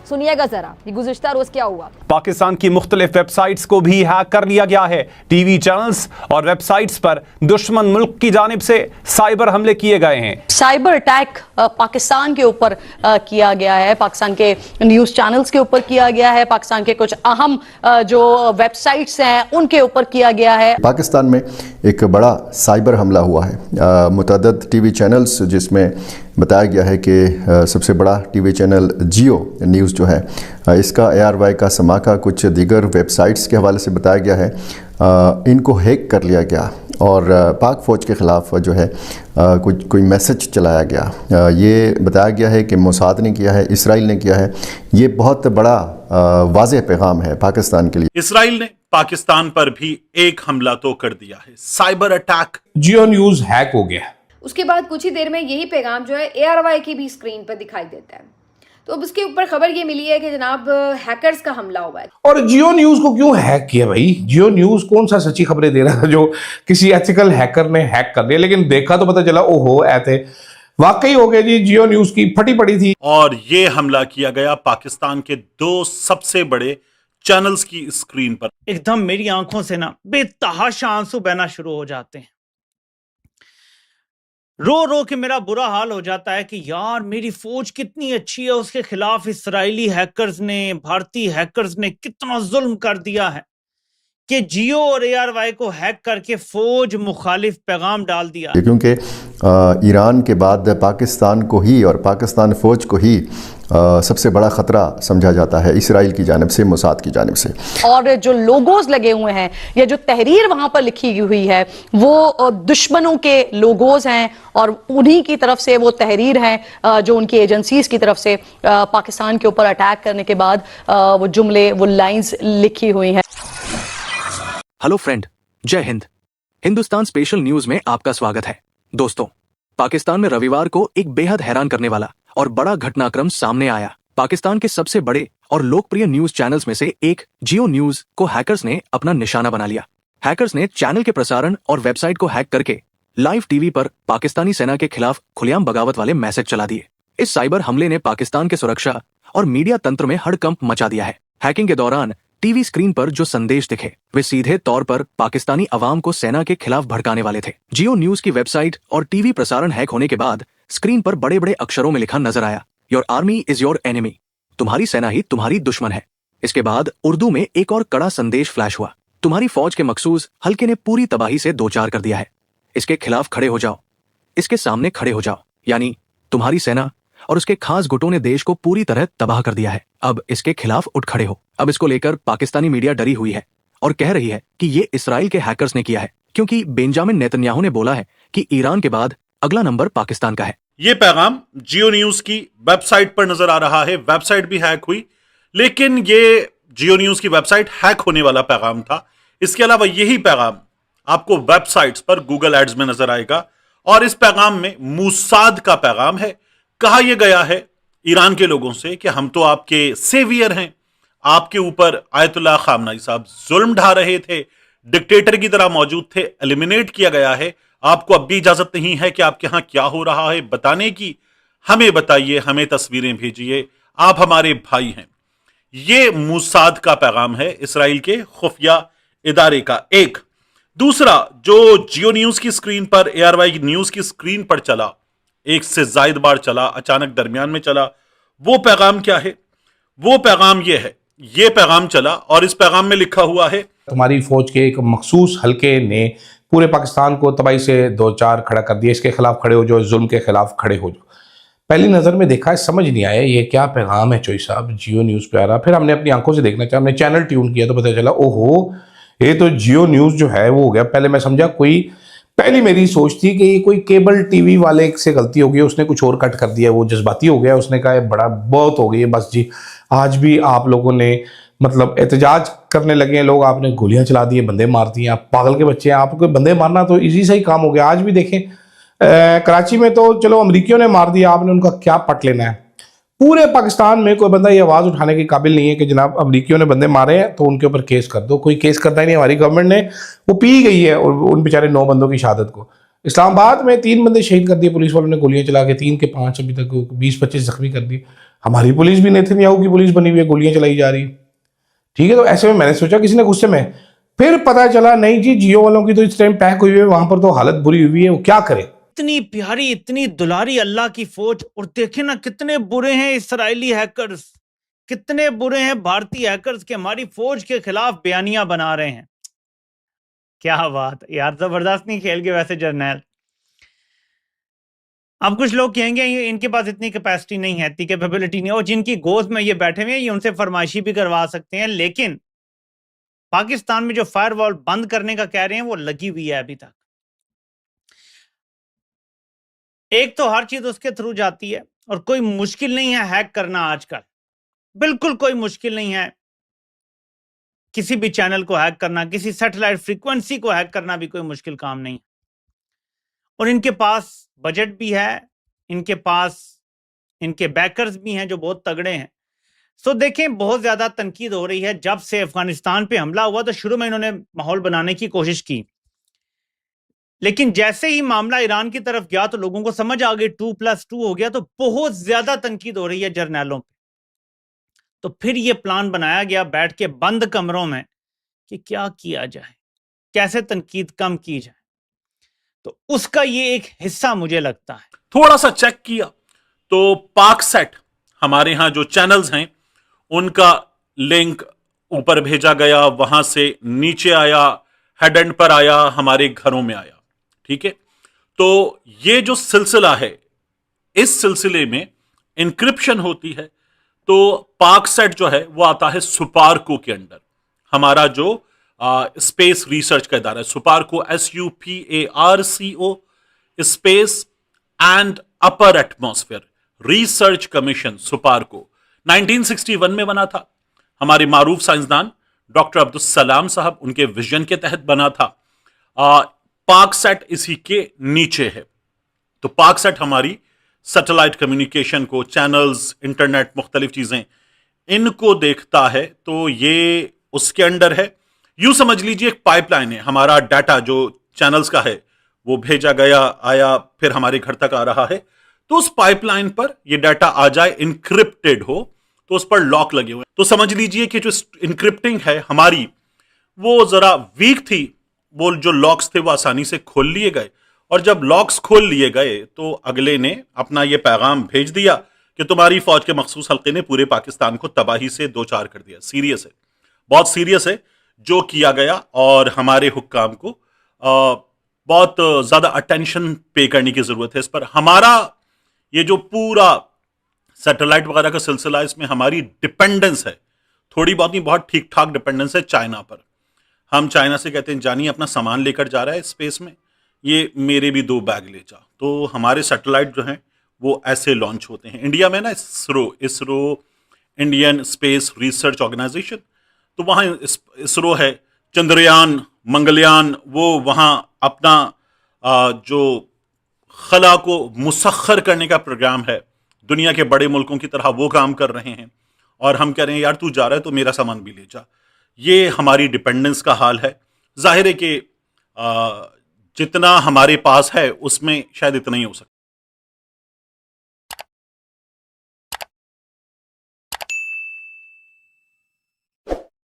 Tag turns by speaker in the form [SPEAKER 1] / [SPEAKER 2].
[SPEAKER 1] सुनिएगा जरा ये गुज़िश्ता रोज क्या हुआ।
[SPEAKER 2] पाकिस्तान की मुख्तलिफ वेबसाइट्स को भी हैक कर लिया गया है। टीवी चैनल्स और वेबसाइट्स पर दुश्मन मुल्क की जानिब से साइबर हमले किए गए हैं।
[SPEAKER 3] साइबर अटैक पाकिस्तान के ऊपर किया गया है, पाकिस्तान के न्यूज चैनल्स के ऊपर किया गया है, पाकिस्तान के कुछ अहम जो वेबसाइट्स हैं उनके ऊपर किया गया है।
[SPEAKER 4] पाकिस्तान में एक बड़ा साइबर हमला हुआ है। मुतअद्दिद टीवी चैनल्स, जिसमें बताया गया है कि सबसे बड़ा टीवी चैनल जियो न्यूज़ जो है, इसका ARY का समाका कुछ दीगर वेबसाइट्स के हवाले से बताया गया है, इनको हैक कर लिया गया और पाक फ़ौज के ख़िलाफ़ जो है कोई मैसेज चलाया गया। ये बताया गया है कि मोसाद ने किया है, इसराइल ने किया है। ये बहुत बड़ा वाज़ेह पैगाम है पाकिस्तान के लिए।
[SPEAKER 5] इसराइल ने पाकिस्तान पर भी एक हमला तो कर दिया है, साइबर अटैक।
[SPEAKER 6] जियो न्यूज़ हैक हो गया।
[SPEAKER 7] उसके बाद कुछ ही देर में यही पैगाम जो है ARY की भी स्क्रीन पर दिखाई देता है। तो अब उसके ऊपर खबर ये मिली है कि जनाब हैकर्स का हमला हुआ है।
[SPEAKER 6] और जियो न्यूज़ को क्यों हैक किया भाई? जियो न्यूज़ कौन सा सच्ची खबरें दे रहा था जो किसी एथिकल हैकर ने हैक कर दिया, लेकिन देखा तो पता चला ओहो ऐसे वाकई हो गया जी, जियो न्यूज़ की फटी पड़ी थी।
[SPEAKER 5] और ये हमला किया गया पाकिस्तान के 2 सबसे बड़े चैनल्स की स्क्रीन पर।
[SPEAKER 8] एकदम मेरी आंखों से ना बेतहाशा आंसू बहना शुरू हो जाते हैं। रो रो के मेरा बुरा हाल हो जाता है कि यार मेरी फौज कितनी अच्छी है, उसके खिलाफ इसराइली हैकर्स ने, भारतीय हैकर्स ने कितना जुल्म कर दिया है कि जियो और ARY को हैक करके फौज मुखालिफ पैगाम डाल दिया।
[SPEAKER 4] क्योंकि ईरान के बाद पाकिस्तान को ही और पाकिस्तान फ़ौज को ही सबसे बड़ा ख़तरा समझा जाता है इसराइल की जानिब से, मोसाद की जानिब से।
[SPEAKER 3] और जो लोगोज लगे हुए हैं या जो तहरीर वहां पर लिखी हुई है वो दुश्मनों के लोगोज हैं और उन्हीं की तरफ से वो तहरीर हैं जो उनकी एजेंसीज की तरफ से पाकिस्तान के ऊपर अटैक करने के बाद वो जुमले, वो लाइंस लिखी हुई हैं।
[SPEAKER 9] हेलो फ्रेंड, जय हिंद। हिंदुस्तान स्पेशल न्यूज में आपका स्वागत है। दोस्तों, पाकिस्तान में रविवार को एक बेहद हैरान करने वाला और बड़ा घटनाक्रम सामने आया। पाकिस्तान के सबसे बड़े और लोकप्रिय न्यूज चैनल्स में से एक जियो न्यूज को हैकर्स ने अपना निशाना बना लिया। हैकर्स ने चैनल के प्रसारण और वेबसाइट को हैक करके लाइव टीवी पर पाकिस्तानी सेना के खिलाफ खुलेआम बगावत वाले मैसेज चला दिए। इस साइबर हमले ने पाकिस्तान के सुरक्षा और मीडिया तंत्र में हड़कंप मचा दिया है। हैकिंग के दौरान टीवी स्क्रीन पर जो संदेश दिखे वे सीधे तौर पर पाकिस्तानी अवाम को सेना के खिलाफ भड़काने वाले थे। जियो न्यूज की वेबसाइट और टीवी प्रसारण हैक होने के बाद स्क्रीन पर बड़े बड़े अक्षरों में लिखा नजर आया, your army is your enemy, तुम्हारी सेना ही तुम्हारी दुश्मन है। इसके बाद उर्दू में एक और कड़ा संदेश फ्लैश हुआ, तुम्हारी फौज के मखसूस हल्के ने पूरी तबाही से 2-4 कर दिया है, इसके खिलाफ खड़े हो जाओ, इसके सामने खड़े हो जाओ। यानी तुम्हारी सेना और उसके खास गुटों ने देश को पूरी तरह तबाह कर दिया है, अब इसके खिलाफ उठ खड़े हो। अब इसको लेकर पाकिस्तानी मीडिया डरी हुई है और कह रही है कि ये इसराइल के हैकर्स ने किया है, क्योंकि बेंजामिन नेतन्याहू ने बोला है कि ईरान के बाद अगला नंबर पाकिस्तान का है।
[SPEAKER 5] ये पैगाम जियो न्यूज की वेबसाइट पर नजर आ रहा है। वेबसाइट भी हैक हुई, लेकिन ये जियो न्यूज की वेबसाइट हैक होने वाला पैगाम था। इसके अलावा यही पैगाम आपको वेबसाइट्स पर गूगल एड्स में नजर आएगा और इस पैगाम में मोसाद का पैगाम है। कहा यह गया है ईरान के लोगों से कि हम तो आपके सेवियर हैं, आपके ऊपर आयतुल्लाह खामनाई साहब जुल्म ढा रहे थे, डिक्टेटर की तरह मौजूद थे, एलिमिनेट किया गया है, आपको अब भी इजाजत नहीं है कि आपके यहां क्या हो रहा है बताने की, हमें बताइए, हमें तस्वीरें भेजिए, आप हमारे भाई हैं। ये मोसाद का पैगाम है इसराइल के खुफिया इदारे का। एक दूसरा जो जियो न्यूज की स्क्रीन पर, ARY न्यूज की स्क्रीन पर चला, एक से जायद बार चला, अचानक दरमियान में चला, वो पैगाम क्या है? वो पैगाम ये है, ये पैगाम चला और इस पैगाम में लिखा हुआ है,
[SPEAKER 6] तुम्हारी फौज के एक मखसूस हल्के ने पूरे पाकिस्तान को तबाही से 2-4 खड़ा कर दिया, इसके खिलाफ खड़े हो जाओ, जुल्म के खिलाफ खड़े हो जाओ। पहली नज़र में देखा, समझ नहीं आया ये क्या पैगाम है। चोई साहब जियो न्यूज़ पे आ रहा, फिर हमने अपनी आंखों से देखना चाहा, हमने चैनल ट्यून किया तो पता चला ओहो ये तो जियो न्यूज़ जो है वो हो गया। पहले मैं समझा पहली मेरी सोच थी कि ये कोई केबल टीवी वाले से गलती हो गई, उसने कुछ और कट कर दिया, वो जज्बाती हो गया, उसने कहा बड़ा बहुत हो गई है बस जी। आज भी आप लोगों ने मतलब एहतजाज करने लगे हैं लोग, आपने गोलियां चला दी, बंदे मार दिए, आप पागल के बच्चे हैं, आपको बंदे मारना तो इजी से ही काम हो गया। आज भी देखें कराची में तो चलो अमरीकियों ने मार दिया, आपने उनका क्या पट लेना है। पूरे पाकिस्तान में कोई बंदा ये आवाज़ उठाने के काबिल नहीं है कि जनाब अमरीकियों ने बंदे मारे हैं तो उनके ऊपर केस कर दो। कोई केस करता ही नहीं। हमारी गवर्नमेंट ने वो पी गई है और उन बेचारे 9 बंदों की शहादत को। इस्लामाबाद में 3 बंदे शहीद कर दिए पुलिस वालों ने गोलियां चला के, 3 के 5 अभी तक 20-25 जख्मी कर दिए। हमारी पुलिस भी नेतन्याहू की पुलिस बनी हुई है, गोलियां चलाई जा रही है। ठीक है, तो ऐसे में मैंने सोचा किसी ने गुस्से में, फिर पता चला नहीं जी, जियो वालों की तो इस टाइम पैक हुई है, वहां पर तो हालत बुरी हुई है, वो क्या करे।
[SPEAKER 8] इतनी प्यारी इतनी दुलारी अल्लाह की फौज, और देखे ना कितने बुरे हैं इसराइली हैकर्स, कितने बुरे हैं भारतीय हैकर्स के हमारी फौज के खिलाफ बयानियां बना रहे हैं। क्या बात यार, जबरदस्त नहीं खेल के वैसे जर्नैल। अब कुछ लोग कहेंगे इनके पास इतनी कैपेसिटी नहीं है, इतनी कैपेबिलिटी नहीं है, और जिनकी गोद में ये बैठे हुए हैं ये उनसे फरमाइशी भी करवा सकते हैं, लेकिन पाकिस्तान में जो फायरवॉल बंद करने का कह रहे हैं वो लगी हुई है अभी तक। एक तो हर चीज उसके थ्रू जाती है, और कोई मुश्किल नहीं है हैक करना आजकल, बिल्कुल कोई मुश्किल नहीं है किसी भी चैनल को हैक करना, किसी सैटेलाइट फ्रीक्वेंसी को हैक करना भी कोई मुश्किल काम नहीं। और इनके पास बजट भी है, इनके पास इनके बैकर्स भी हैं जो बहुत तगड़े हैं। सो देखें, बहुत ज्यादा तनकीद हो रही है। जब से अफगानिस्तान पे हमला हुआ तो शुरू में इन्होंने माहौल बनाने की कोशिश की, लेकिन जैसे ही मामला ईरान की तरफ गया तो लोगों को समझ आ गई 2+2 हो गया, तो बहुत ज्यादा तनकीद हो रही है जर्नैलों पे। तो फिर ये प्लान बनाया गया बैठ के बंद कमरों में कि क्या किया जाए, कैसे तनकीद कम की जाए। तो उसका ये एक हिस्सा मुझे लगता है।
[SPEAKER 5] थोड़ा सा चेक किया तो पाक सेट हमारे यहां जो चैनल्स हैं उनका लिंक ऊपर भेजा गया, वहां से नीचे आया, हेड एंड पर आया, हमारे घरों में आया। ठीक है, तो ये जो सिलसिला है, इस सिलसिले में इंक्रिप्शन होती है। तो पाक सेट जो है वो आता है सुपारको के अंडर। हमारा जो स्पेस रिसर्च का इदारा है SUPARCO, SUPARCO, space and upper atmosphere research commission SUPARCO 1961 में बना था। हमारे मारूफ साइंसदान डॉक्टर अब्दुल सलाम साहब, उनके विजन के तहत बना था। पाक सेट इसी के नीचे है। तो पाक सेट हमारी सैटेलाइट कम्युनिकेशन को, चैनल्स, इंटरनेट, मुख्तलिफ चीजें, इनको देखता है। तो ये उसके अंडर है। यूं समझ लीजिए एक पाइपलाइन है। हमारा डाटा जो चैनल्स का है वो भेजा गया, आया, फिर हमारे घर तक आ रहा है। तो उस पाइपलाइन पर ये डाटा आ जाए, इनक्रिप्टेड हो, तो उस पर लॉक लगे हुए। तो समझ लीजिए कि जो इनक्रिप्टिंग है हमारी, वो जरा वीक थी। वो जो लॉक्स थे वो आसानी से खोल लिए गए, और जब लॉक्स खोल लिए गए तो अगले ने अपना ये पैगाम भेज दिया कि तुम्हारी फौज के मखसूस हल्के ने पूरे पाकिस्तान को तबाही से दो चार कर दिया। सीरियस है, बहुत सीरियस है जो किया गया, और हमारे हुक्काम को बहुत ज्यादा अटेंशन पे करने की जरूरत है इस पर। हमारा ये जो पूरा सैटेलाइट वगैरह का सिलसिला, इसमें हमारी डिपेंडेंस है, थोड़ी बहुत नहीं, बहुत ठीक ठाक डिपेंडेंस है चाइना पर। हम चाइना से कहते हैं जानिए अपना सामान लेकर जा रहा है स्पेस में, ये मेरे भी 2 बैग ले जा। तो हमारे सैटेलाइट जो हैं वो ऐसे लॉन्च होते हैं। इंडिया में ना ISRO Indian space research organisation, तो वहाँ इसरो है, चंद्रयान, मंगलयान, वो वहाँ अपना जो खला को मुसख्खर करने का प्रोग्राम है, दुनिया के बड़े मुल्कों की तरह वो काम कर रहे हैं। और हम कह रहे हैं यार तू जा रहा है तो मेरा सामान भी ले जा। ये हमारी डिपेंडेंस का हाल है। जाहिर है कि जितना हमारे पास है उसमें शायद इतना ही हो सकता है।